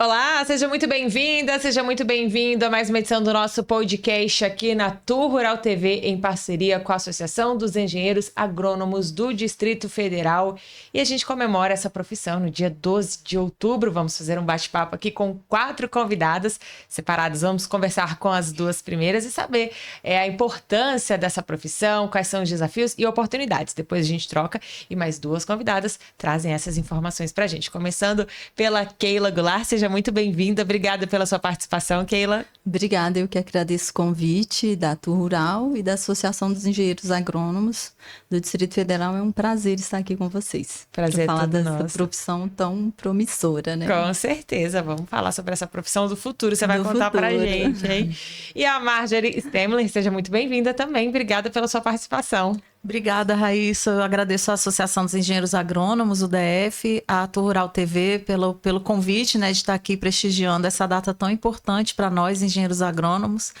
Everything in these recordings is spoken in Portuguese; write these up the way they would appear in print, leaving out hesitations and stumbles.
Olá, seja muito bem-vinda, seja muito bem-vindo a mais uma edição do nosso podcast aqui na Tour Rural TV, em parceria com a Associação dos Engenheiros Agrônomos do Distrito Federal. E a gente comemora essa profissão no dia 12 de outubro. Vamos fazer um bate-papo aqui com 4 convidadas separadas. Vamos conversar com as 2 primeiras e saber a importância dessa profissão, quais são os desafios e oportunidades. Depois a gente troca e mais 2 convidadas trazem essas informações pra gente. Começando pela Keila Goulart. Seja muito bem-vinda. Obrigada pela sua participação, Keila. Obrigada, eu que agradeço o convite da Tour Rural e da Associação dos Engenheiros Agrônomos do Distrito Federal. É um prazer estar aqui com vocês. Prazer falar todo dessa nosso. Profissão tão promissora, né? Com certeza. Vamos falar sobre essa profissão do futuro. Você vai contar pra gente, hein? E a Marjorie Stemler, seja muito bem-vinda também. Obrigada pela sua participação. Obrigada, Raíssa. Eu agradeço à Associação dos Engenheiros Agrônomos, UDF, à Tour Rural TV, pelo convite, né, de estar aqui prestigiando essa data tão importante para nós, engenheiros agrônomos.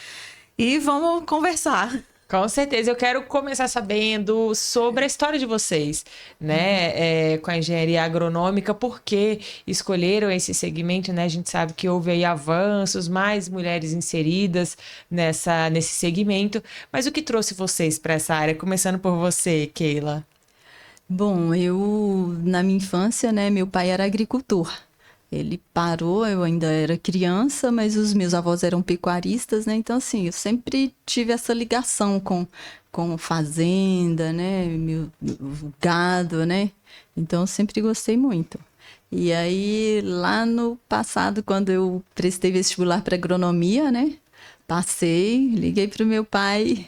E vamos conversar. Com certeza. Eu quero começar sabendo sobre a história de vocês, né? Com a engenharia agronômica, por que escolheram esse segmento, né? A gente sabe que houve aí avanços, mais mulheres inseridas nesse segmento. Mas o que trouxe vocês para essa área? Começando por você, Keila. Bom, na minha infância, né, meu pai era agricultor. Ele parou, eu ainda era criança, mas os meus avós eram pecuaristas, né? Então, assim, eu sempre tive essa ligação com fazenda, né? O gado, né? Então, eu sempre gostei muito. E aí, lá no passado, quando eu prestei vestibular para agronomia, né? Passei, liguei para o meu pai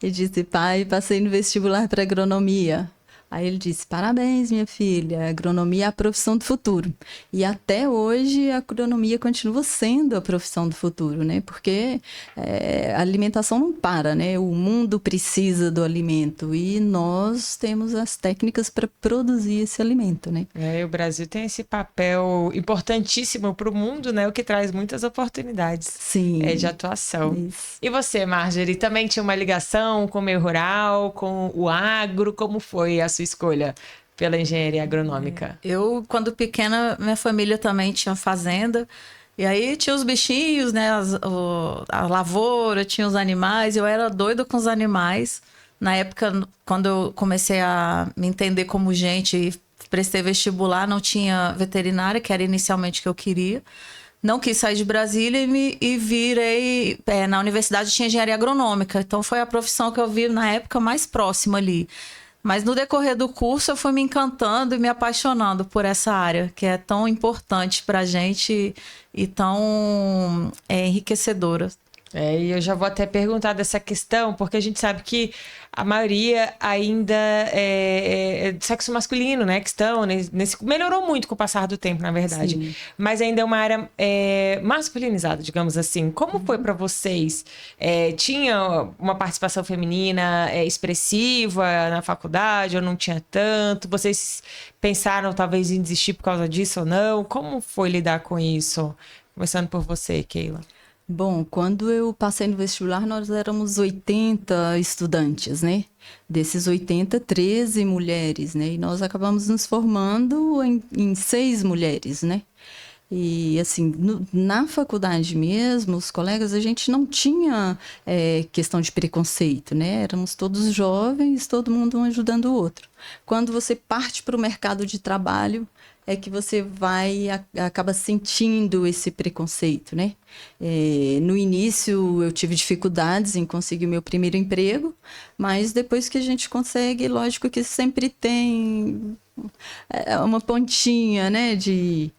e disse, pai, passei no vestibular para agronomia. Aí ele disse, parabéns, minha filha, a agronomia é a profissão do futuro. E até hoje a agronomia continua sendo a profissão do futuro, né? Porque a alimentação não para, né? O mundo precisa do alimento e nós temos as técnicas para produzir esse alimento, né? O Brasil tem esse papel importantíssimo para o mundo, né? O que traz muitas oportunidades. Sim. De atuação. Isso. E você, Marjorie, também tinha uma ligação com o meio rural, com o agro? Como foi a sua escolha pela engenharia agronômica? Eu, quando pequena, minha família também tinha fazenda. E aí tinha os bichinhos, né? A lavoura, tinha os animais. Eu era doida com os animais. Na época, quando eu comecei a me entender como gente e prestei vestibular, não tinha veterinária, que era inicialmente o que eu queria. Não quis sair de Brasília e virei... na universidade tinha engenharia agronômica. Então foi a profissão que eu vi na época mais próxima ali. Mas no decorrer do curso eu fui me encantando e me apaixonando por essa área, que é tão importante para a gente e tão enriquecedora. E eu já vou até perguntar dessa questão, porque a gente sabe que a maioria ainda é de sexo masculino, né? Que estão melhorou muito com o passar do tempo, na verdade. Sim. Mas ainda é uma área masculinizada, digamos assim. Como foi para vocês? Tinha uma participação feminina expressiva na faculdade ou não tinha tanto? Vocês pensaram talvez em desistir por causa disso ou não? Como foi lidar com isso? Começando por você, Keila. Bom, quando eu passei no vestibular, nós éramos 80 estudantes, né? Desses 80, 13 mulheres, né? E nós acabamos nos formando em 6 mulheres, né? E, assim, na faculdade mesmo, os colegas, a gente não tinha questão de preconceito, né? Éramos todos jovens, todo mundo um ajudando o outro. Quando você parte para o mercado de trabalho, é que você acaba sentindo esse preconceito, né? No início eu tive dificuldades em conseguir o meu primeiro emprego, mas depois que a gente consegue, lógico que sempre tem uma pontinha, né, de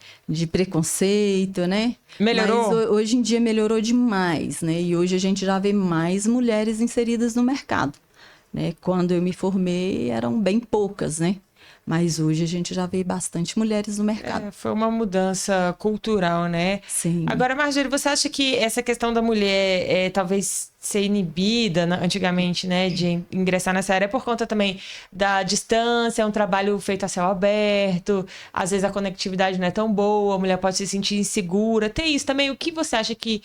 preconceito, né? Melhorou? Mas hoje em dia melhorou demais, né? E hoje a gente já vê mais mulheres inseridas no mercado, né? Quando eu me formei eram bem poucas, né? Mas hoje a gente já vê bastante mulheres no mercado. Foi uma mudança cultural, né? Sim. Agora, Marjorie, você acha que essa questão da mulher talvez ser inibida antigamente, né, de ingressar nessa área por conta também da distância, é um trabalho feito a céu aberto, às vezes a conectividade não é tão boa, a mulher pode se sentir insegura. Tem isso também. O que você acha que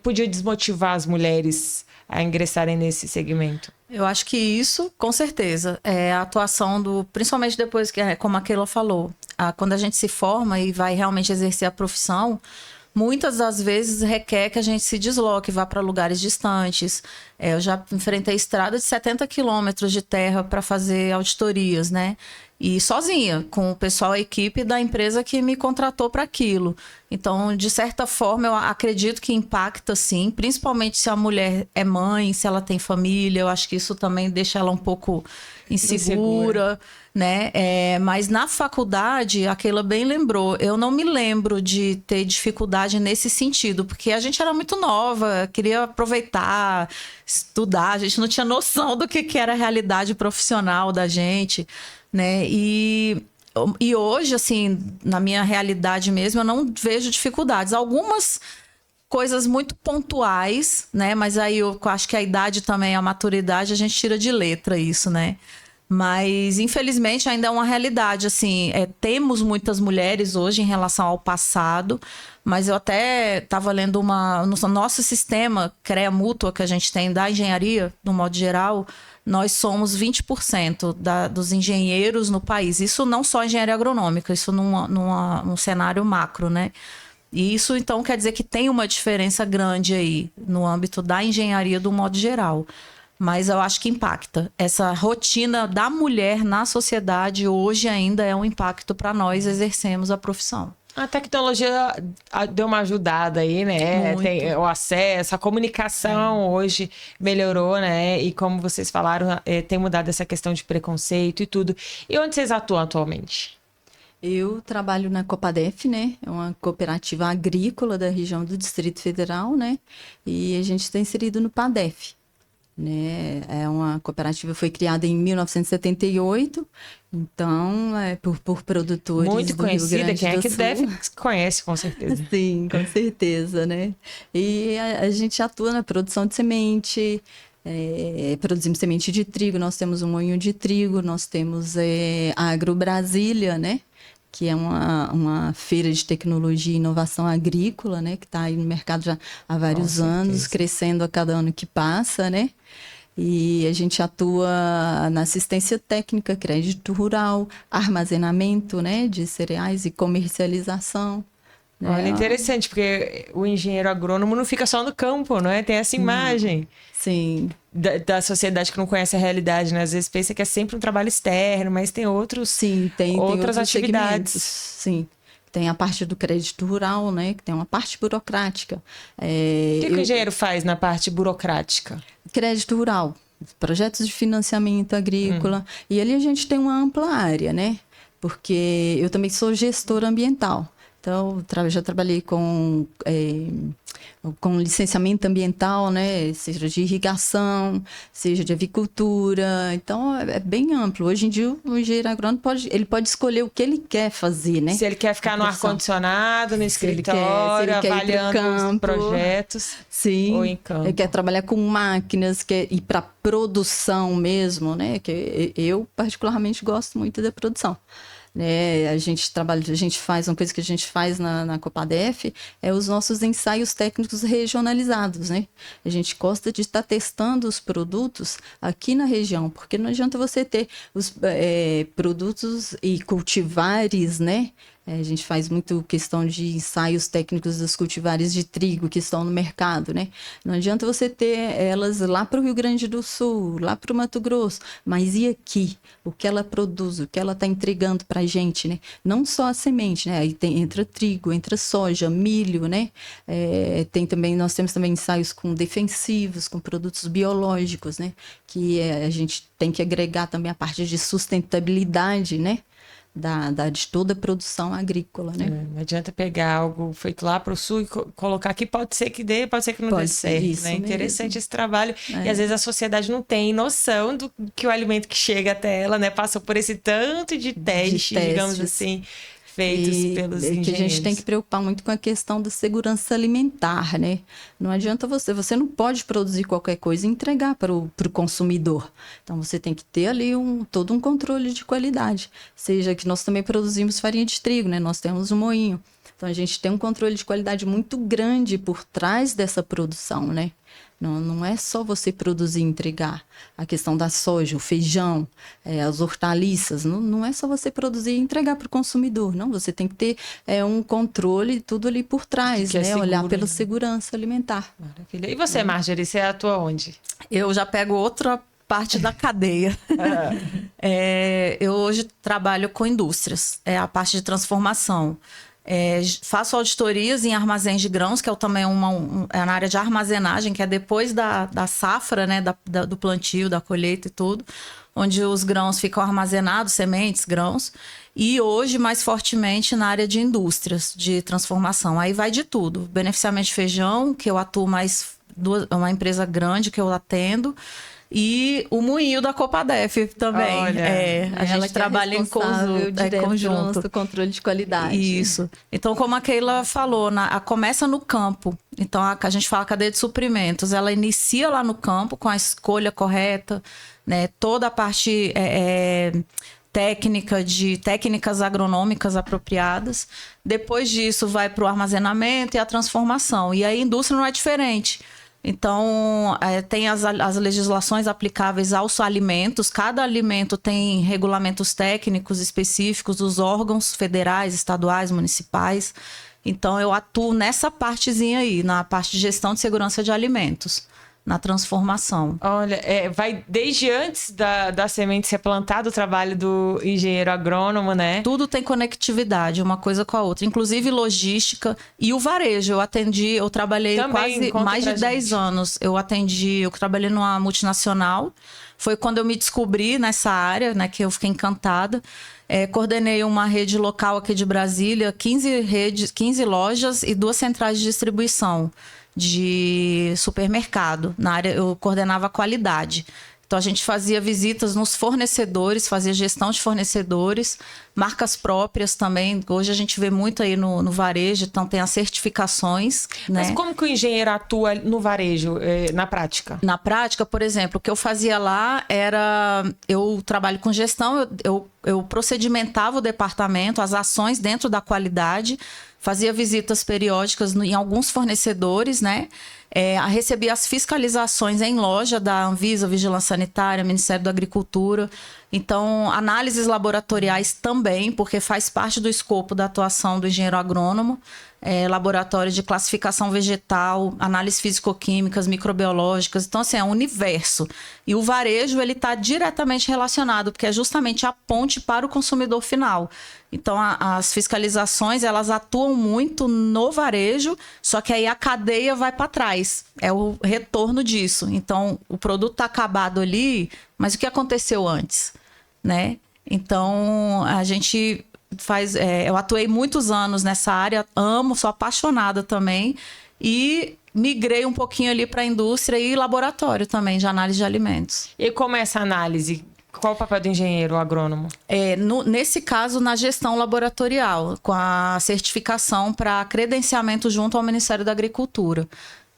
podia desmotivar as mulheres a ingressarem nesse segmento? Eu acho que isso, com certeza, é a atuação principalmente depois que, como a Keila falou, quando a gente se forma e vai realmente exercer a profissão, muitas das vezes requer que a gente se desloque, vá para lugares distantes. Eu já enfrentei estrada de 70 quilômetros de terra para fazer auditorias, né? E sozinha, com o pessoal, a equipe da empresa que me contratou para aquilo. Então, de certa forma, eu acredito que impacta, sim, principalmente se a mulher é mãe, se ela tem família. Eu acho que isso também deixa ela um pouco insegura, né? Mas na faculdade, a Keila bem lembrou, eu não me lembro de ter dificuldade nesse sentido, porque a gente era muito nova, queria aproveitar, estudar, a gente não tinha noção do que era a realidade profissional da gente, né? E hoje, assim, na minha realidade mesmo, eu não vejo dificuldades. Algumas coisas muito pontuais, né? Mas aí eu acho que a idade também, a maturidade, a gente tira de letra isso, né? Mas, infelizmente, ainda é uma realidade, assim, temos muitas mulheres hoje em relação ao passado, mas eu até estava lendo no nosso sistema CREA Mútua que a gente tem da engenharia, no modo geral, nós somos 20% dos engenheiros no país. Isso não só engenharia agronômica, isso num cenário macro, né? E isso, então, quer dizer que tem uma diferença grande aí no âmbito da engenharia do modo geral. Mas eu acho que impacta. Essa rotina da mulher na sociedade hoje ainda é um impacto para nós exercemos a profissão. A tecnologia deu uma ajudada aí, né? Tem o acesso, a comunicação hoje melhorou, né? E como vocês falaram, tem mudado essa questão de preconceito e tudo. E onde vocês atuam atualmente? Eu trabalho na Copadef, né? É uma cooperativa agrícola da região do Distrito Federal, né? E a gente está inserido no PADEF. Né? É uma cooperativa, foi criada em 1978, então por produtores muito do Rio conhecida, Grande quem é do que Sul. deve conhece, com certeza. Sim, com certeza, né? E a gente atua na produção de semente, produzimos semente de trigo, nós temos um moinho de trigo, nós temos a Agro Brasília, né? Que é uma feira de tecnologia e inovação agrícola, né? Que está aí no mercado já há vários anos, crescendo a cada ano que passa, né? E a gente atua na assistência técnica, crédito rural, armazenamento, né? De cereais e comercialização. Né? Olha, interessante, porque o engenheiro agrônomo não fica só no campo, não é? Tem essa imagem. Sim. Da sociedade que não conhece a realidade, né? Às vezes pensa que é sempre um trabalho externo, mas tem outros, sim, tem outras atividades. Segmentos. Sim. Tem a parte do crédito rural, né? Que tem uma parte burocrática. O que o engenheiro faz na parte burocrática? Crédito rural, projetos de financiamento agrícola. E ali a gente tem uma ampla área, né? Porque eu também sou gestora ambiental. Então, já trabalhei com licenciamento ambiental, né? Seja de irrigação, seja de avicultura. Então, é bem amplo. Hoje em dia, o engenheiro agrônomo pode escolher o que ele quer fazer, né? Se ele quer ficar no ar-condicionado, no escritório, avaliando os projetos. Sim, ou em campo. Ele quer trabalhar com máquinas, quer ir para produção mesmo, né? Que eu, particularmente, gosto muito da produção. A gente faz uma coisa que a gente faz na Copadef, os nossos ensaios técnicos regionalizados, né? A gente gosta de estar testando os produtos aqui na região, porque não adianta você ter os produtos e cultivares, né? A gente faz muito questão de ensaios técnicos dos cultivares de trigo que estão no mercado, né? Não adianta você ter elas lá para o Rio Grande do Sul, lá para o Mato Grosso, mas e aqui? O que ela produz, o que ela está entregando para a gente, né? Não só a semente, né? Aí entra trigo, entra soja, milho, né? Nós temos também ensaios com defensivos, com produtos biológicos, né? Que a gente tem que agregar também a parte de sustentabilidade, né? De toda a produção agrícola, né? Não adianta pegar algo feito lá para o sul e colocar aqui, pode ser que dê, pode ser que não dê certo, né? Interessante esse trabalho. E às vezes a sociedade não tem noção do que o alimento que chega até ela, né? Passou por esse tanto de testes, digamos assim, feitos pelos engenheiros. Que a gente tem que preocupar muito com a questão da segurança alimentar, né? Não adianta você não pode produzir qualquer coisa e entregar para o consumidor. Então, você tem que ter ali todo um controle de qualidade. Seja que nós também produzimos farinha de trigo, né? Nós temos um moinho. Então, a gente tem um controle de qualidade muito grande por trás dessa produção, né? Não é só você produzir e entregar. A questão da soja, o feijão, as hortaliças, não é só você produzir e entregar para o consumidor. Não, você tem que ter um controle, tudo ali por trás, né? Seguro, olhar pela né? segurança alimentar. Maravilha. E você, Marjorie, você atua onde? Eu já pego outra parte da cadeia. Eu hoje trabalho com indústrias, a parte de transformação. Faço auditorias em armazéns de grãos, que é também na área de armazenagem, que é depois da safra, né, do plantio, da colheita e tudo, onde os grãos ficam armazenados, sementes, grãos, e hoje mais fortemente na área de indústrias de transformação. Aí vai de tudo. Beneficiamento de feijão, que eu atuo mais, uma empresa grande que eu atendo, e o moinho da Copadef também. Olha, a gente trabalha em conjunto. Do controle de qualidade. Isso. Então, como a Keila falou, começa no campo. Então, a gente fala cadeia de suprimentos. Ela inicia lá no campo com a escolha correta, né? Toda a parte técnicas agronômicas apropriadas. Depois disso, vai para o armazenamento e a transformação. E aí, a indústria não é diferente. Então, tem as legislações aplicáveis aos alimentos. Cada alimento tem regulamentos técnicos específicos dos órgãos federais, estaduais, municipais. Então, eu atuo nessa partezinha aí, na parte de gestão de segurança de alimentos, na transformação. Olha, vai desde antes da semente ser plantada, o trabalho do engenheiro agrônomo, né? Tudo tem conectividade, uma coisa com a outra. Inclusive logística e o varejo. Eu trabalhei Também, quase mais de 10 anos. Eu trabalhei numa multinacional. Foi quando eu me descobri nessa área, né, que eu fiquei encantada. Coordenei uma rede local aqui de Brasília, 15 lojas e 2 centrais de distribuição de supermercado. Na área, eu coordenava a qualidade. Então, a gente fazia visitas nos fornecedores, fazia gestão de fornecedores, marcas próprias também. Hoje a gente vê muito aí no varejo, então tem as certificações. Mas né? como que o engenheiro atua no varejo, na prática? Na prática, por exemplo, o que eu fazia lá era... Eu trabalho com gestão, eu procedimentava o departamento, as ações dentro da qualidade, fazia visitas periódicas em alguns fornecedores, né? Recebia as fiscalizações em loja da Anvisa, Vigilância Sanitária, Ministério da Agricultura. Então, análises laboratoriais também, porque faz parte do escopo da atuação do engenheiro agrônomo. Laboratório de classificação vegetal, análises físico-químicas, microbiológicas. Então, assim, é um universo. E o varejo, ele está diretamente relacionado, porque é justamente a ponte para o consumidor final. Então, as fiscalizações, elas atuam muito no varejo, só que aí a cadeia vai para trás. É o retorno disso. Então, o produto está acabado ali, mas o que aconteceu antes, né? Então, a gente eu atuei muitos anos nessa área, amo, sou apaixonada também, e migrei um pouquinho ali para a indústria e laboratório também de análise de alimentos. E como é essa análise? Qual o papel do engenheiro agrônomo? Nesse caso, na gestão laboratorial, com a certificação para credenciamento junto ao Ministério da Agricultura.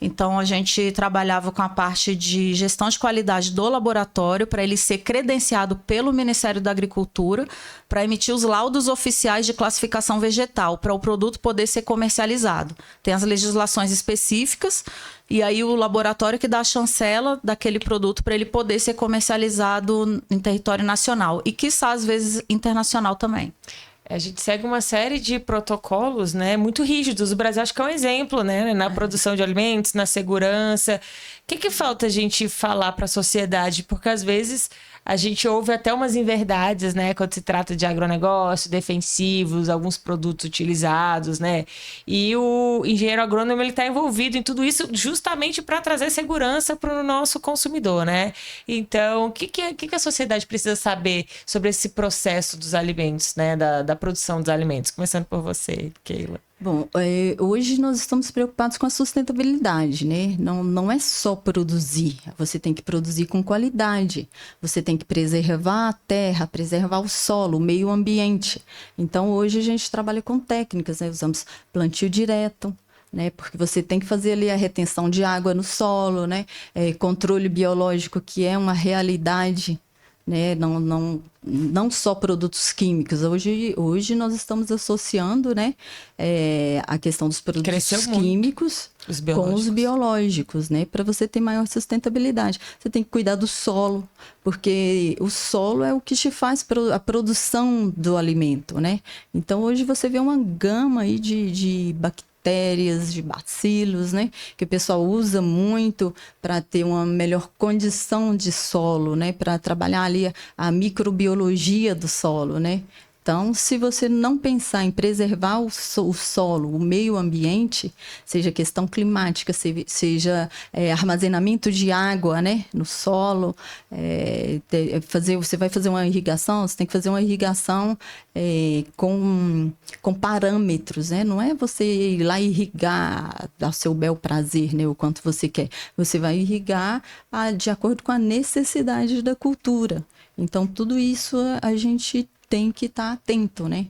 Então, a gente trabalhava com a parte de gestão de qualidade do laboratório para ele ser credenciado pelo Ministério da Agricultura para emitir os laudos oficiais de classificação vegetal para o produto poder ser comercializado. Tem as legislações específicas e aí o laboratório que dá a chancela daquele produto para ele poder ser comercializado em território nacional e, quiçá, às vezes, internacional também. A gente segue uma série de protocolos, né, muito rígidos. O Brasil acho que é um exemplo, né, na produção de alimentos, na segurança. O que falta a gente falar para a sociedade? Porque às vezes a gente ouve até umas inverdades, né, quando se trata de agronegócio, defensivos, alguns produtos utilizados, né? E o engenheiro agrônomo, ele está envolvido em tudo isso justamente para trazer segurança para o nosso consumidor, né? Então, o que a sociedade precisa saber sobre esse processo dos alimentos, né, da produção dos alimentos? Começando por você, Keila. Bom, hoje nós estamos preocupados com a sustentabilidade, né? Não é só produzir, você tem que produzir com qualidade, você tem que preservar a terra, preservar o solo, o meio ambiente. Então, hoje a gente trabalha com técnicas, né? Usamos plantio direto, né? Porque você tem que fazer ali a retenção de água no solo, né? Controle biológico, que é uma realidade, né? não só produtos químicos. Hoje nós estamos associando, né, a questão dos produtos químicos com os biológicos, né, para você ter maior sustentabilidade. Você tem que cuidar do solo, porque o solo é o que te faz a produção do alimento, né? Então, hoje você vê uma gama aí de bactérias, de bacilos, né? Que o pessoal usa muito para ter uma melhor condição de solo, né? Para trabalhar ali a microbiologia do solo, né? Então, se você não pensar em preservar o solo, o meio ambiente, seja questão climática, seja armazenamento de água, né, no solo, você vai fazer uma irrigação, você tem que fazer uma irrigação com parâmetros, né? Não é você ir lá irrigar ao seu bel prazer, né, o quanto você quer. Você vai irrigar de acordo com a necessidade da cultura. Então, tudo isso a gente tem que estar atento, né?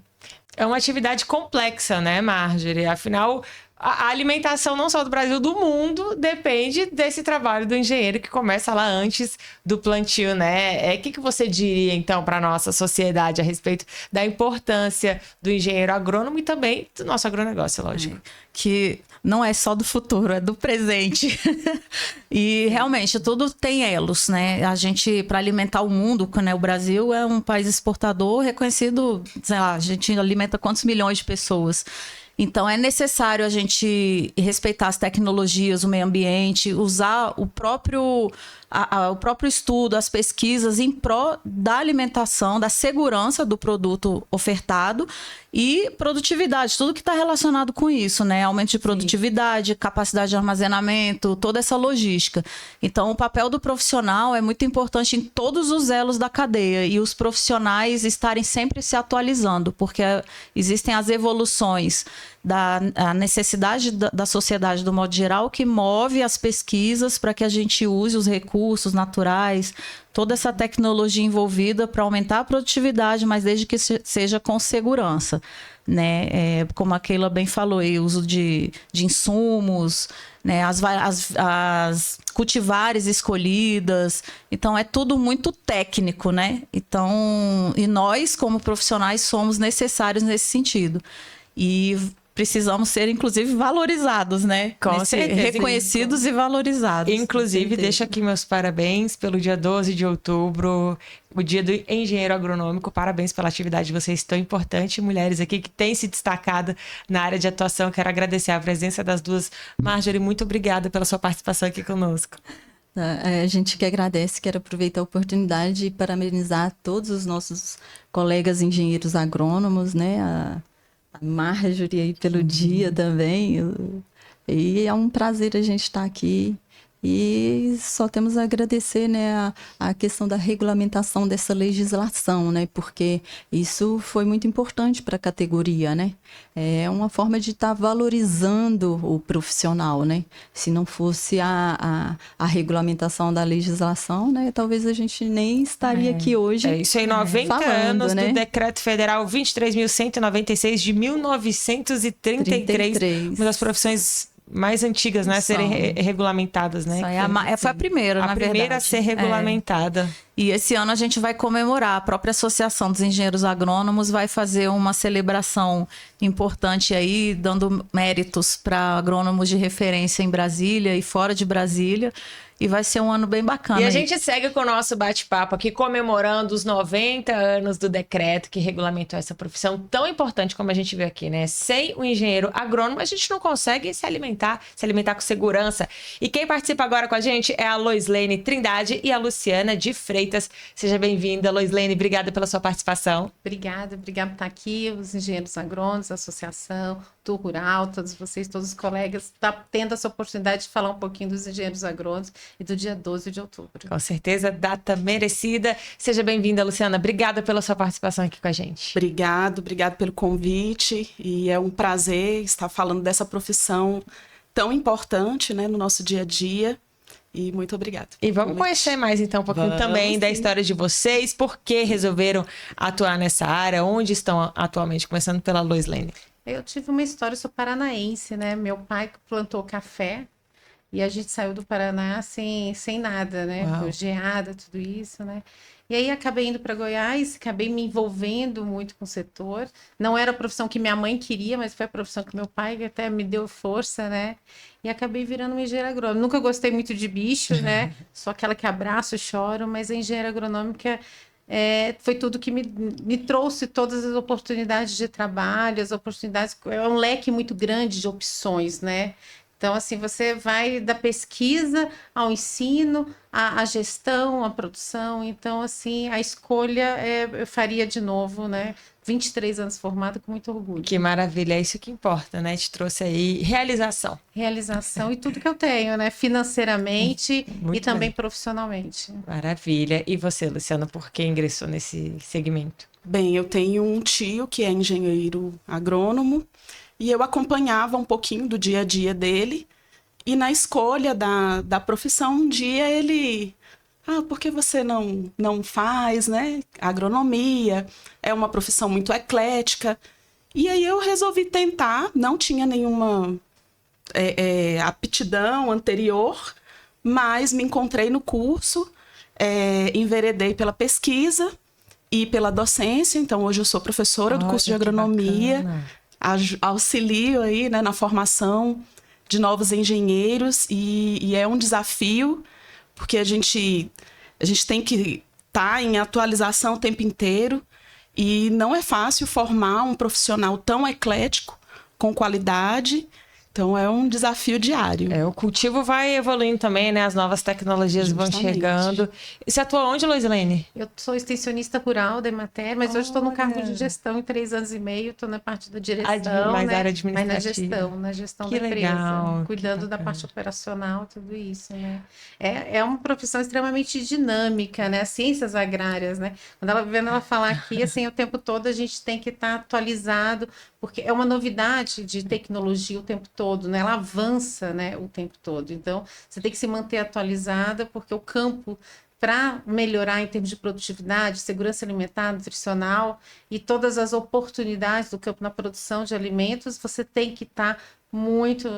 É uma atividade complexa, né, Marjorie? Afinal, a alimentação não só do Brasil, do mundo, depende desse trabalho do engenheiro que começa lá antes do plantio, né? O que você diria, então, para a nossa sociedade a respeito da importância do engenheiro agrônomo e também do nosso agronegócio, lógico? Que não é só do futuro, é do presente. E realmente tudo tem elos, né? A gente, para alimentar o mundo, né? O Brasil é um país exportador reconhecido, sei lá, a gente alimenta quantos milhões de pessoas. Então, é necessário a gente respeitar as tecnologias, o meio ambiente, usar o próprio estudo, as pesquisas em pró da alimentação, da segurança do produto ofertado e produtividade, tudo que está relacionado com isso, né? Aumento de produtividade, capacidade de armazenamento, toda essa logística. Então, o papel do profissional é muito importante em todos os elos da cadeia e os profissionais estarem sempre se atualizando, porque existem as evoluções da necessidade da sociedade do modo geral que move as pesquisas para que a gente use os recursos naturais, toda essa tecnologia envolvida para aumentar a produtividade, mas desde que seja com segurança, né? Como a Keila bem falou, o uso de insumos, né? As cultivares escolhidas. Então, é tudo muito técnico, né? Então, e nós, como profissionais, somos necessários nesse sentido. E precisamos ser, inclusive, valorizados, né? Com certeza. Reconhecidos e valorizados. Inclusive, deixo aqui meus parabéns pelo dia 12 de outubro, o dia do engenheiro agronômico. Parabéns pela atividade de vocês tão importante. Mulheres aqui que têm se destacado na área de atuação. Quero agradecer a presença das duas. Marjorie, muito obrigada pela sua participação aqui conosco. A gente que agradece, quero aproveitar a oportunidade e parabenizar todos os nossos colegas engenheiros agrônomos, né? A Marjorie aí pelo dia também. E é um prazer a gente estar aqui. E só temos a agradecer, né, a questão da regulamentação dessa legislação, né, porque isso foi muito importante para a categoria, né. É uma forma de estar valorizando o profissional, né. Se não fosse a regulamentação da legislação, né, talvez a gente nem estaria aqui hoje. Isso aí, 90 anos, né, do Decreto Federal 23.196 de 1933, uma das profissões mais antigas, né, a serem regulamentadas, né? Foi a primeira, na verdade. A primeira a ser regulamentada. E esse ano a gente vai comemorar. A própria Associação dos Engenheiros Agrônomos vai fazer uma celebração importante aí, dando méritos para agrônomos de referência em Brasília e fora de Brasília. E vai ser um ano bem bacana. E a gente segue com o nosso bate-papo aqui, comemorando os 90 anos do decreto que regulamentou essa profissão tão importante como a gente viu aqui, né? Sem o engenheiro agrônomo, a gente não consegue se alimentar com segurança. E quem participa agora com a gente é a Loislene Trindade e a Luciana de Freitas. Seja bem-vinda, Loislene. Obrigada pela sua participação. Obrigada por estar aqui, os engenheiros agrônomos, a associação, do Rural, todos vocês, todos os colegas, tá tendo essa oportunidade de falar um pouquinho dos engenheiros agrônomos e do dia 12 de outubro. Com certeza, data merecida. Seja bem-vinda, Luciana. Obrigada pela sua participação aqui com a gente. Obrigado pelo convite. E é um prazer estar falando dessa profissão tão importante, né, no nosso dia a dia. E muito obrigada. E vamos conhecer mais, então, um pouquinho também da história de vocês, por que resolveram atuar nessa área, onde estão atualmente, começando pela Loislene. Eu tive uma história, eu sou paranaense, né? Meu pai plantou café E a gente saiu do Paraná assim, sem nada, né? Uau. Com geada, tudo isso, né? E aí acabei indo para Goiás, acabei me envolvendo muito com o setor. Não era a profissão que minha mãe queria, mas foi a profissão que meu pai até me deu força, né? E acabei virando uma engenheira agrônoma. Nunca gostei muito de bicho, né? Só aquela que abraço, choro, mas a engenheira agronômica foi tudo que me trouxe todas as oportunidades de trabalho, as oportunidades, é um leque muito grande de opções, né? Então, assim, você vai da pesquisa ao ensino, à gestão, à produção. Então, assim, a escolha eu faria de novo, né? 23 anos formada, com muito orgulho. Que maravilha, é isso que importa, né? Te trouxe aí realização. Realização e tudo que eu tenho, né? Financeiramente Muito e também bem. profissionalmente. Maravilha. E você, Luciana, por que ingressou nesse segmento? Bem, eu tenho um tio que é engenheiro agrônomo e eu acompanhava um pouquinho do dia a dia dele. E na escolha da profissão, um dia ele... por que você não faz, né? Agronomia é uma profissão muito eclética. E aí eu resolvi tentar, não tinha nenhuma aptidão anterior, mas me encontrei no curso, enveredei pela pesquisa e pela docência. Então, hoje eu sou professora do curso de Olha, que agronomia, bacana. auxilio aí, né, na formação de novos engenheiros e é um desafio, porque a gente tem que estar em atualização o tempo inteiro e não é fácil formar um profissional tão eclético, com qualidade. Então, é um desafio diário. O cultivo vai evoluindo também, né? As novas tecnologias vão Justamente. chegando. E você atua onde, Loislene? Eu sou extensionista rural da Emater, mas hoje estou no cargo de gestão em 3 anos e meio, estou na parte da direção, Mais né? área Mas administrativa. na gestão Que da empresa, legal, que cuidando da bacana. parte operacional, tudo isso, né? É uma profissão extremamente dinâmica, né? As ciências agrárias, né? Vendo ela falar aqui, assim, o tempo todo a gente tem que estar atualizado, porque é uma novidade de tecnologia o tempo todo, né? Ela avança, né, o tempo todo. Então, você tem que se manter atualizada, porque o campo, para melhorar em termos de produtividade, segurança alimentar, nutricional e todas as oportunidades do campo na produção de alimentos, você tem que estar muito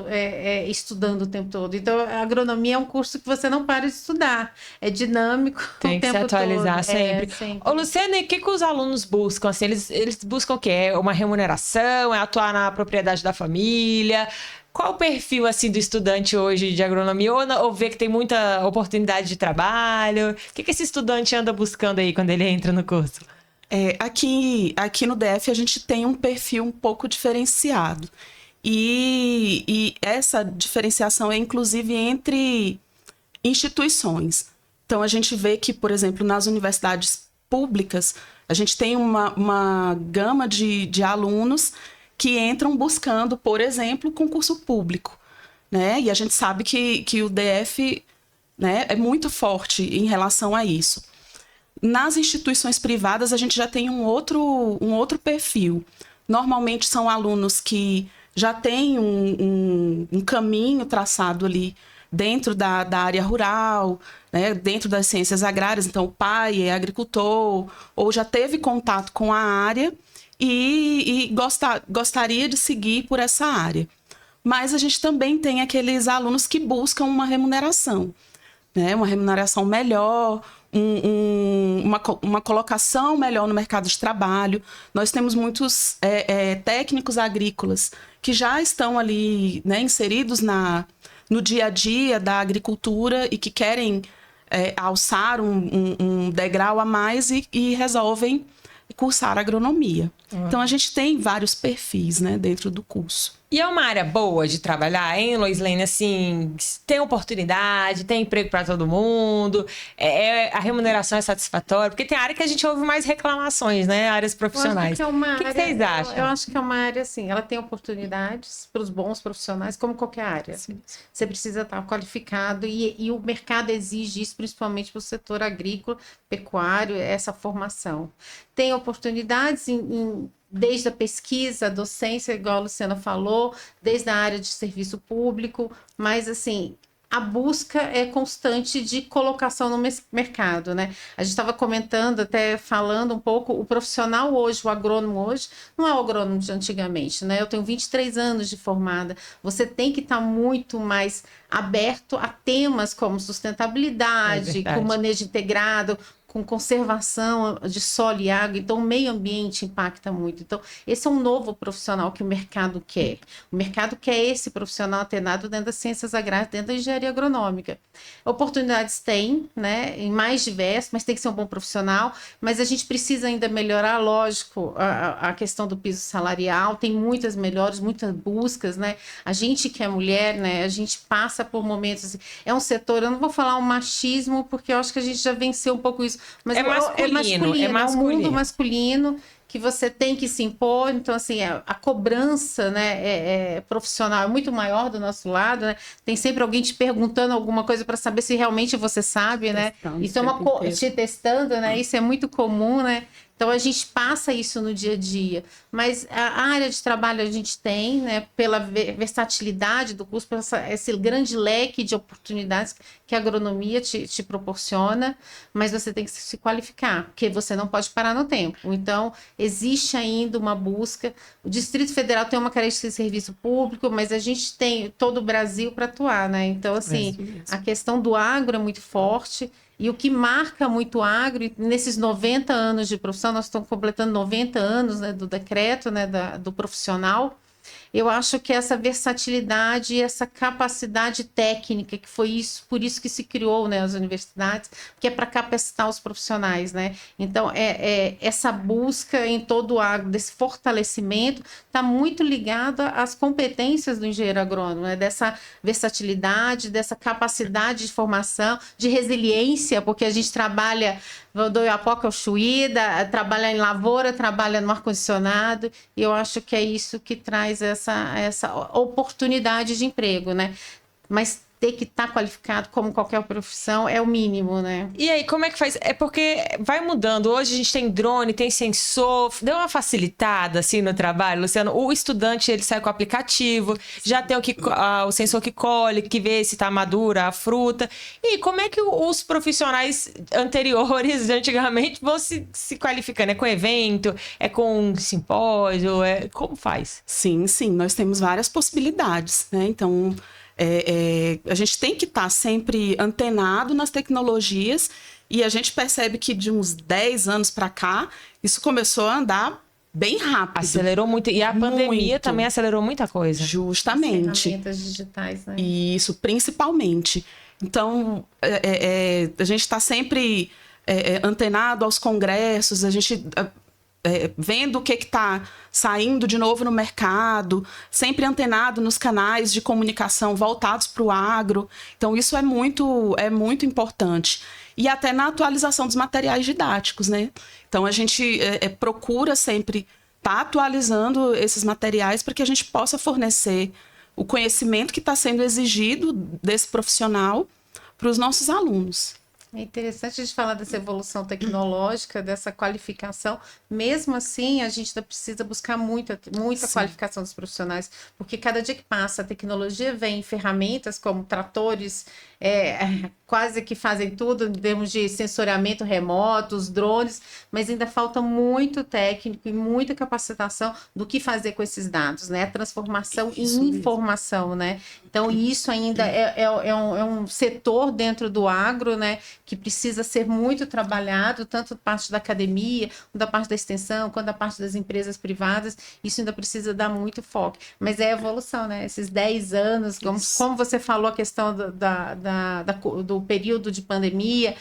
estudando o tempo todo. Então, a agronomia é um curso que você não para de estudar. É dinâmico Tem o que se tempo atualizar todo. sempre. Sempre. Ô, Luciana, e o que os alunos buscam? Assim, eles buscam o quê? É uma remuneração? É atuar na propriedade da família? Qual o perfil, assim, do estudante hoje de agronomia? Ou vê que tem muita oportunidade de trabalho? O que esse estudante anda buscando aí quando ele entra no curso? Aqui no DF a gente tem um perfil um pouco diferenciado. E essa diferenciação é inclusive entre instituições. Então a gente vê que, por exemplo, nas universidades públicas, a gente tem uma gama de alunos que entram buscando, por exemplo, concurso público, né? E a gente sabe que o DF, né, é muito forte em relação a isso. Nas instituições privadas, a gente já tem um outro perfil. Normalmente são alunos que já têm um caminho traçado ali dentro da área rural, né, dentro das ciências agrárias. Então, o pai é agricultor ou já teve contato com a área e gostaria de seguir por essa área. Mas a gente também tem aqueles alunos que buscam uma remuneração, né, uma remuneração melhor, uma colocação melhor no mercado de trabalho. Nós temos muitos técnicos agrícolas que já estão ali, né, inseridos no dia a dia da agricultura e que querem alçar um degrau a mais e resolvem cursar agronomia. Então, a gente tem vários perfis, né, dentro do curso. E é uma área boa de trabalhar, hein, Loislene? Assim, tem oportunidade, tem emprego para todo mundo, a remuneração é satisfatória, porque tem área que a gente ouve mais reclamações, né? Áreas profissionais. Eu acho que é uma O que área, vocês acham? Eu acho que é uma área, assim, ela tem oportunidades para os bons profissionais, como qualquer área. Você precisa estar qualificado e o mercado exige isso, principalmente para o setor agrícola, pecuário, essa formação. Tem oportunidades desde a pesquisa, a docência, igual a Luciana falou, desde a área de serviço público, mas assim, a busca é constante de colocação no mercado, né? A gente estava comentando, até falando um pouco, o profissional hoje, o agrônomo hoje, não é o agrônomo de antigamente, né? Eu tenho 23 anos de formada. Você tem que estar muito mais aberto a temas como sustentabilidade, com manejo integrado, com conservação de solo e água. Então, o meio ambiente impacta muito. Então, esse é um novo profissional que o mercado quer. O mercado quer esse profissional antenado dentro das ciências agrárias, dentro da engenharia agronômica. Oportunidades tem, né, em mais diversos, mas tem que ser um bom profissional. Mas a gente precisa ainda melhorar, lógico, a questão do piso salarial. Tem muitas melhores, muitas buscas, né? A gente que é mulher, né, a gente passa por momentos assim, é um setor, eu não vou falar um machismo, porque eu acho que a gente já venceu um pouco isso, mas é masculino, é um mundo masculino que você tem que se impor. Então, assim, a cobrança, né, profissional é muito maior do nosso lado, né? Tem sempre alguém te perguntando alguma coisa para saber se realmente você sabe, né? Isso é te testando, né? Isso é muito comum, né? Então, a gente passa isso no dia a dia. Mas a área de trabalho a gente tem, né, pela versatilidade do curso, por esse grande leque de oportunidades que a agronomia te proporciona, mas você tem que se qualificar, porque você não pode parar no tempo. Então, existe ainda uma busca. O Distrito Federal tem uma carência de serviço público, mas a gente tem todo o Brasil para atuar, né? Então, assim, a questão do agro é muito forte. E o que marca muito o agro, nesses 90 anos de profissão, nós estamos completando 90 anos, né, do decreto, né, do profissional, eu acho que essa versatilidade e essa capacidade técnica, que foi isso, por isso que se criou, né, as universidades, que é para capacitar os profissionais, né? Então, essa busca em todo o agro, desse fortalecimento, está muito ligada às competências do engenheiro agrônomo, né? Dessa versatilidade, dessa capacidade de formação, de resiliência, porque a gente trabalha do Oiapoque ao Chuí, trabalha em lavoura, trabalha no ar-condicionado, e eu acho que é isso que traz essa oportunidade de emprego, né? Mas ter que estar qualificado como qualquer profissão é o mínimo, né? E aí, como é que faz? É porque vai mudando. Hoje a gente tem drone, tem sensor. Deu uma facilitada, assim, no trabalho, Luciano? O estudante, ele sai com o aplicativo, já tem o sensor que colhe, que vê se tá madura a fruta. E como é que os profissionais anteriores, antigamente, vão se qualificando? É com evento? É com simpósio? Como faz? Sim, nós temos várias possibilidades, né? Então, a gente tem que estar sempre antenado nas tecnologias, e a gente percebe que de uns 10 anos para cá, isso começou a andar bem rápido. Acelerou muito. E a pandemia também acelerou muita coisa. Justamente. As ferramentas digitais, né? Isso, principalmente. Então, a gente está sempre antenado aos congressos, a gente... vendo o que está saindo de novo no mercado, sempre antenado nos canais de comunicação voltados para o agro. Então, isso é muito importante. E até na atualização dos materiais didáticos, né? Então, a gente procura sempre estar atualizando esses materiais para que a gente possa fornecer o conhecimento que está sendo exigido desse profissional para os nossos alunos. É interessante a gente falar dessa evolução tecnológica, dessa qualificação. Mesmo assim, a gente ainda precisa buscar muita qualificação dos profissionais, porque cada dia que passa, a tecnologia vem ferramentas como tratores, quase que fazem tudo em termos de sensoriamento remoto, os drones, mas ainda falta muito técnico e muita capacitação do que fazer com esses dados, né? A transformação em informação, né? Então, isso ainda é um setor dentro do agro, né, que precisa ser muito trabalhado, tanto da parte da academia, da parte da extensão, quanto da parte das empresas privadas. Isso ainda precisa dar muito foco. Mas é a evolução, né? Esses 10 anos, como você falou, a questão do período de pandemia,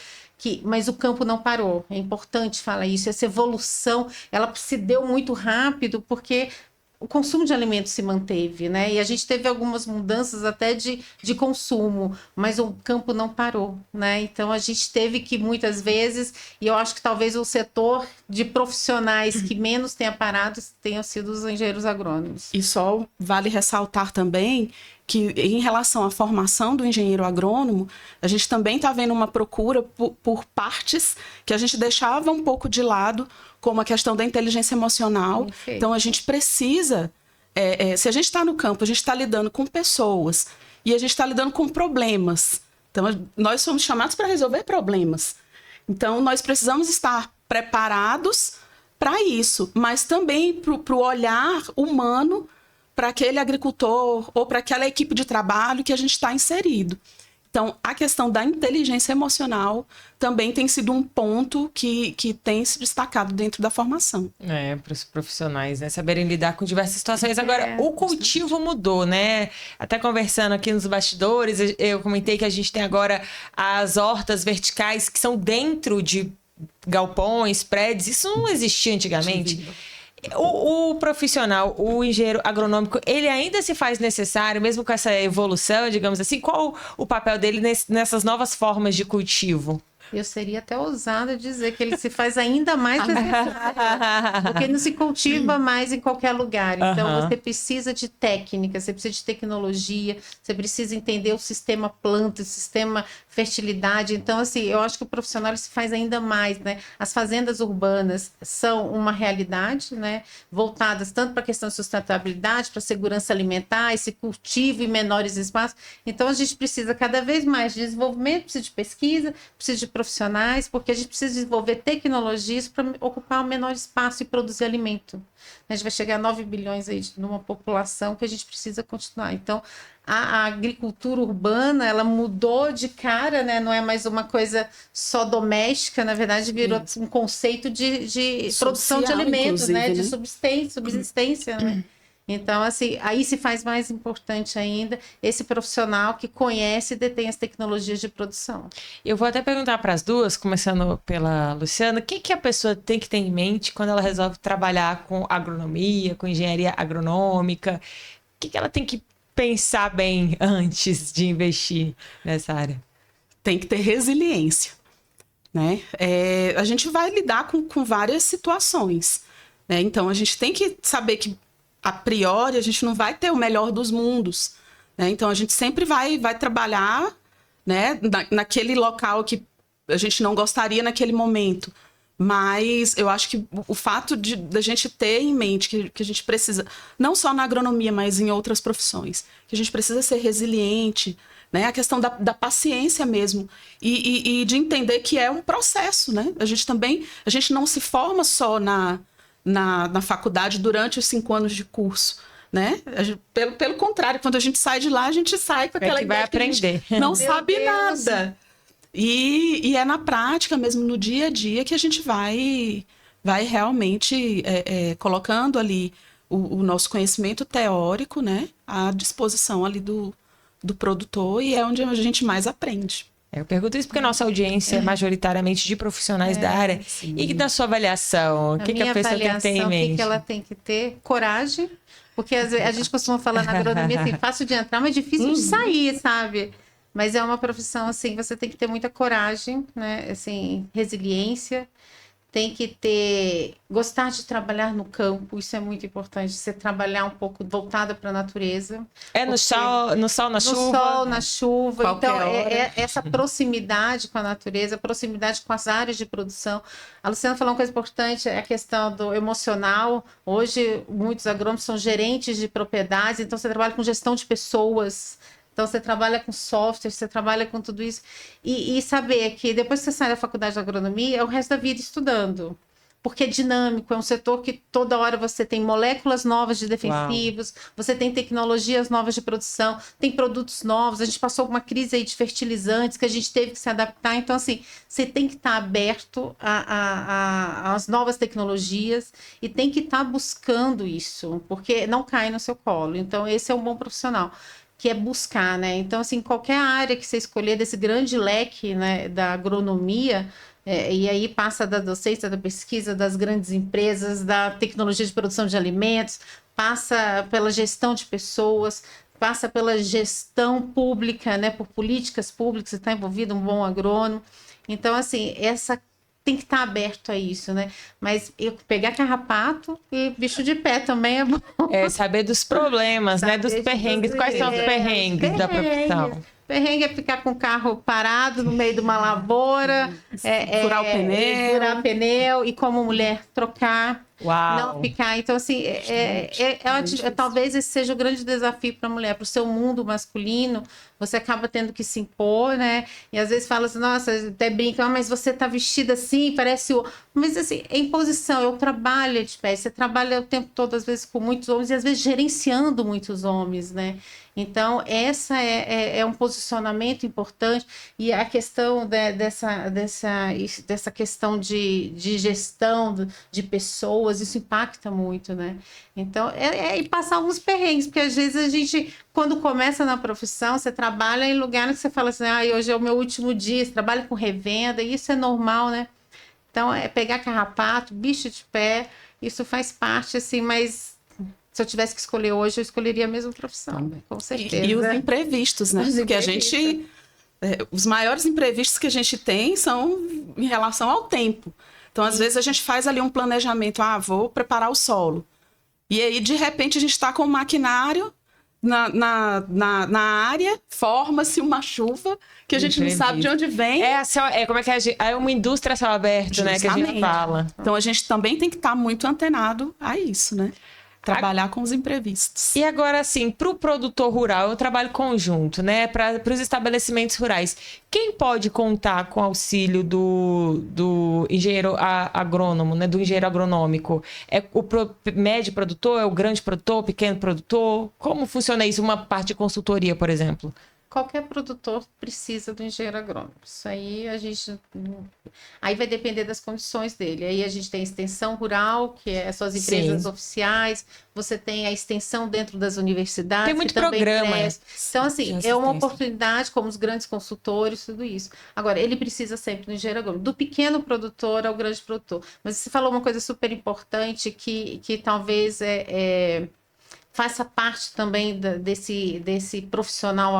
mas o campo não parou. É importante falar isso. Essa evolução, ela se deu muito rápido, porque o consumo de alimentos se manteve, né? E a gente teve algumas mudanças até de consumo, mas o campo não parou, né? Então, a gente teve que, muitas vezes, e eu acho que talvez o setor de profissionais que menos tenha parado tenham sido os engenheiros agrônomos. E só vale ressaltar também que, em relação à formação do engenheiro agrônomo, a gente também está vendo uma procura por partes que a gente deixava um pouco de lado, como a questão da inteligência emocional. Perfeito. Então, a gente precisa... se a gente está no campo, a gente está lidando com pessoas e a gente está lidando com problemas. Então, nós somos chamados para resolver problemas. Então, nós precisamos estar preparados para isso, mas também para o olhar humano para aquele agricultor ou para aquela equipe de trabalho que a gente está inserido. Então, a questão da inteligência emocional também tem sido um ponto que tem se destacado dentro da formação. Para os profissionais, né? Saberem lidar com diversas situações. Agora, o cultivo mudou, né? Até conversando aqui nos bastidores, eu comentei que a gente tem agora as hortas verticais que são dentro de galpões, prédios. Isso não existia antigamente. O profissional, o engenheiro agronômico, ele ainda se faz necessário, mesmo com essa evolução, digamos assim? Qual o papel dele nessas novas formas de cultivo? Eu seria até ousada dizer que ele se faz ainda mais necessário, porque não se cultiva mais em qualquer lugar. Então, você precisa de técnica, você precisa de tecnologia, você precisa entender o sistema planta, o sistema fertilidade. Então, assim, eu acho que o profissional se faz ainda mais, né? As fazendas urbanas são uma realidade, né? Voltadas tanto para a questão de sustentabilidade, para a segurança alimentar, esse cultivo em menores espaços. Então, a gente precisa cada vez mais de desenvolvimento, precisa de pesquisa, precisa de profissionais, porque a gente precisa desenvolver tecnologias para ocupar o menor espaço e produzir alimento. A gente vai chegar a 9 bilhões aí numa população que a gente precisa continuar. Então, a agricultura urbana, ela mudou de cara, né? Não é mais uma coisa só doméstica, na verdade virou um conceito de produção de alimentos, né? De subsistência, né? Então, assim, aí se faz mais importante ainda esse profissional que conhece e detém as tecnologias de produção. Eu vou até perguntar para as duas, começando pela Luciana, o que a pessoa tem que ter em mente quando ela resolve trabalhar com agronomia, com engenharia agronômica? O que ela tem que pensar bem antes de investir nessa área? Tem que ter resiliência, né? A gente vai lidar com várias situações, né? Então, a gente tem que saber que a priori, a gente não vai ter o melhor dos mundos, né? Então, a gente sempre vai trabalhar, né, naquele local que a gente não gostaria naquele momento. Mas eu acho que o fato da gente ter em mente que a gente precisa, não só na agronomia, mas em outras profissões, que a gente precisa ser resiliente, né? A questão da paciência mesmo e de entender que é um processo, né? A gente não se forma só na faculdade durante os 5 anos de curso, né? Pelo contrário, quando a gente sai de lá, a gente sai com aquela ideia vai aprender. Que a gente não sabe nada. E é na prática mesmo, no dia a dia, que a gente vai realmente colocando ali o nosso conhecimento teórico, né, à disposição ali do produtor, e é onde a gente mais aprende. Eu pergunto isso porque a nossa audiência é majoritariamente de profissionais da área. Sim. E da sua avaliação, o que a pessoa tem que ter em mente? O que ela tem que ter? Coragem, porque a gente costuma falar na agronomia assim, fácil de entrar, mas difícil de sair, sabe? Mas é uma profissão assim, você tem que ter muita coragem, né? Assim, resiliência. Tem que gostar de trabalhar no campo, isso é muito importante, você trabalhar um pouco voltada para a natureza. No sol, na chuva? No sol, na chuva. Qualquer então, hora. Essa proximidade com a natureza, proximidade com as áreas de produção. A Luciana falou uma coisa importante, é a questão do emocional. Hoje, muitos agrônomos são gerentes de propriedades, então você trabalha com gestão de pessoas. Então, você trabalha com software, você trabalha com tudo isso. E saber que depois que você sai da faculdade de agronomia, é o resto da vida estudando. Porque é dinâmico, é um setor que toda hora você tem moléculas novas de defensivos, você tem tecnologias novas de produção, tem produtos novos. A gente passou por uma crise aí de fertilizantes que a gente teve que se adaptar. Então, assim, você tem que estar aberto às novas tecnologias e tem que estar buscando isso, porque não cai no seu colo. Então, esse é um bom profissional, que é buscar, né? Então, assim, qualquer área que você escolher desse grande leque, né, da agronomia, e aí passa da docência, da pesquisa, das grandes empresas, da tecnologia de produção de alimentos, passa pela gestão de pessoas, passa pela gestão pública, né, por políticas públicas, está envolvido um bom agrônomo. Então, assim, tem que estar aberto a isso, né? Mas pegar carrapato e bicho de pé também é bom. Saber dos problemas, né? Dos perrengues. Quais são os perrengues da profissão? perrengue é ficar com o carro parado no meio de uma lavoura, Furar o pneu. furar pneu e como mulher trocar. Uau. Não ficar. Então, assim, talvez esse seja o grande desafio para a mulher, para o seu mundo masculino. Você acaba tendo que se impor, né? E às vezes fala assim, nossa, até brinca, mas você tá vestida assim, parece o. Mas assim, é imposição, eu trabalho de pé. Você trabalha o tempo todo, às vezes, com muitos homens e às vezes gerenciando muitos homens, né? Então, essa é um posicionamento importante. E a questão dessa questão de gestão de pessoas, isso impacta muito, né? Então, e passar alguns perrengues, porque às vezes a gente, quando começa na profissão, você trabalha em lugares que você fala assim, hoje é o meu último dia, você trabalha com revenda, e isso é normal, né? Então, é pegar carrapato, bicho de pé, isso faz parte, assim, mas se eu tivesse que escolher hoje, eu escolheria a mesma profissão, com certeza. E os imprevistos, né? Porque a gente... os maiores imprevistos que a gente tem são em relação ao tempo. Então, às vezes, a gente faz ali um planejamento. Vou preparar o solo. E aí, de repente, a gente está com o maquinário na área, forma-se uma chuva que a gente não sabe de onde vem. Como é que é uma indústria a céu aberto, né? Que a gente fala. Então, a gente também tem que estar muito antenado a isso, né? Trabalhar com os imprevistos. E agora, assim, para o produtor rural, é um trabalho conjunto, né? Para os estabelecimentos rurais. Quem pode contar com o auxílio do engenheiro agrônomo, né? Do engenheiro agronômico? É o médio produtor, é o grande produtor, o pequeno produtor? Como funciona isso? Uma parte de consultoria, por exemplo? Qualquer produtor precisa do engenheiro agrônomo. Isso aí aí vai depender das condições dele. Aí a gente tem a extensão rural, que é suas empresas oficiais, você tem a extensão dentro das universidades. Tem muito programa. Então, assim, é uma oportunidade, como os grandes consultores, tudo isso. Agora, ele precisa sempre do engenheiro agrônomo, do pequeno produtor ao grande produtor. Mas você falou uma coisa super importante que talvez faça parte também desse profissional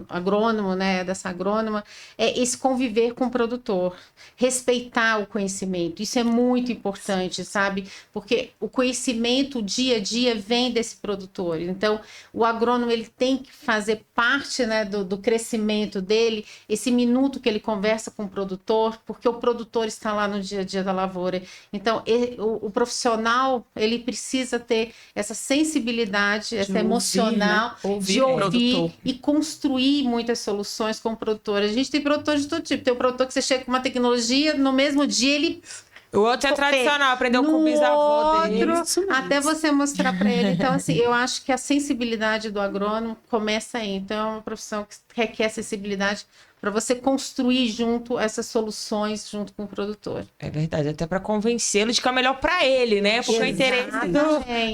agrônomo, né, dessa agrônoma, esse conviver com o produtor, respeitar o conhecimento. Isso é muito importante, sabe? Porque o conhecimento, o dia a dia, vem desse produtor. Então, o agrônomo ele tem que fazer parte, né, do crescimento dele, esse minuto que ele conversa com o produtor, porque o produtor está lá no dia a dia da lavoura. Então, o profissional, ele precisa ter essa sensibilidade, essa emocional, né? De ouvir e construir muitas soluções com o produtor. A gente tem produtor de todo tipo. Tem um produtor que você chega com uma tecnologia, no mesmo dia ele... O outro é tradicional, aprendeu com o bisavô dele. Até você mostrar para ele. Então, assim, eu acho que a sensibilidade do agrônomo começa aí. Então, é uma profissão que requer sensibilidade para você construir junto essas soluções junto com o produtor. É verdade, até para convencê-lo de que é o melhor para ele, né? Porque é o interesse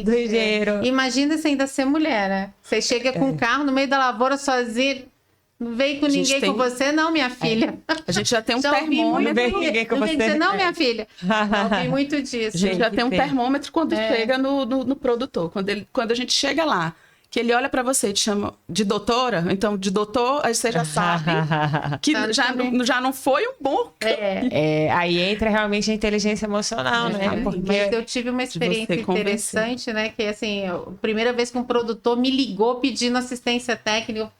do engenheiro. Imagina você ainda ser mulher, né? Você chega com um carro no meio da lavoura sozinha, não vem com ninguém com você, não, minha filha. A gente já tem um termômetro. Não vem ninguém com você. Não, minha filha. Não vi muito disso. A gente já tem um termômetro quando chega no produtor. Quando a gente chega lá, que ele olha para você e te chama de doutora, então de doutor, aí você já sabe que já não foi um bom. Aí entra realmente a inteligência emocional, né? Mas eu tive uma experiência interessante, né? Que assim, a primeira vez que um produtor me ligou pedindo assistência técnica,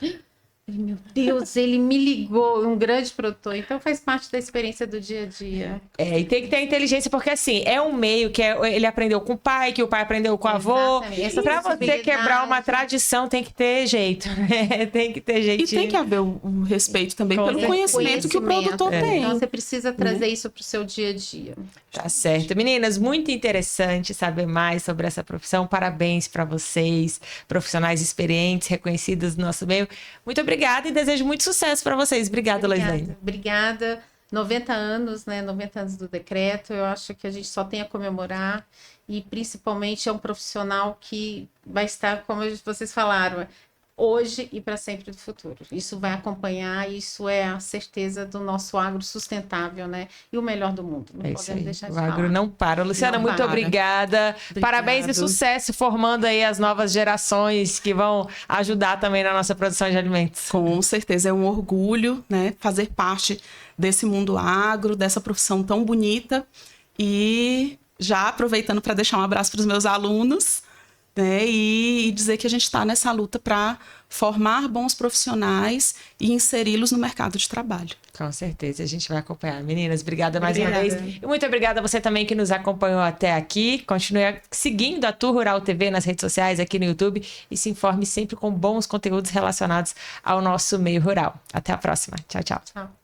meu Deus, ele me ligou, um grande produtor. Então faz parte da experiência do dia a dia. E tem que ter inteligência, porque assim, é um meio que ele aprendeu com o pai, que o pai aprendeu com o avô. Para você quebrar uma tradição, tem que ter jeito, né? Tem que ter jeitinho. E tem que haver um respeito também pelo conhecimento que o produtor tem. Então você precisa trazer isso para o seu dia a dia. Tá certo. Meninas, muito interessante saber mais sobre essa profissão. Parabéns para vocês, profissionais experientes, reconhecidos no nosso meio. Muito obrigada e desejo muito sucesso para vocês. Obrigada, Loisaine. Obrigada. 90 anos, né? 90 anos do decreto. Eu acho que a gente só tem a comemorar e principalmente é um profissional que vai estar, como vocês falaram, hoje e para sempre do futuro. Isso vai acompanhar, isso é a certeza do nosso agro sustentável, né? E o melhor do mundo. Não podemos deixar de falar. O agro não para. Luciana, muito obrigada. Parabéns e sucesso formando aí as novas gerações que vão ajudar também na nossa produção de alimentos. Com certeza, é um orgulho, né? Fazer parte desse mundo agro, dessa profissão tão bonita. E já aproveitando para deixar um abraço para os meus alunos, né? E dizer que a gente está nessa luta para formar bons profissionais e inseri-los no mercado de trabalho. Com certeza, a gente vai acompanhar. Meninas, obrigada mais uma Obrigada. vez. E muito obrigada a você também que nos acompanhou até aqui. Continue seguindo a Tu Rural TV nas redes sociais, aqui no YouTube, e se informe sempre com bons conteúdos relacionados ao nosso meio rural. Até a próxima. Tchau, tchau. Tchau.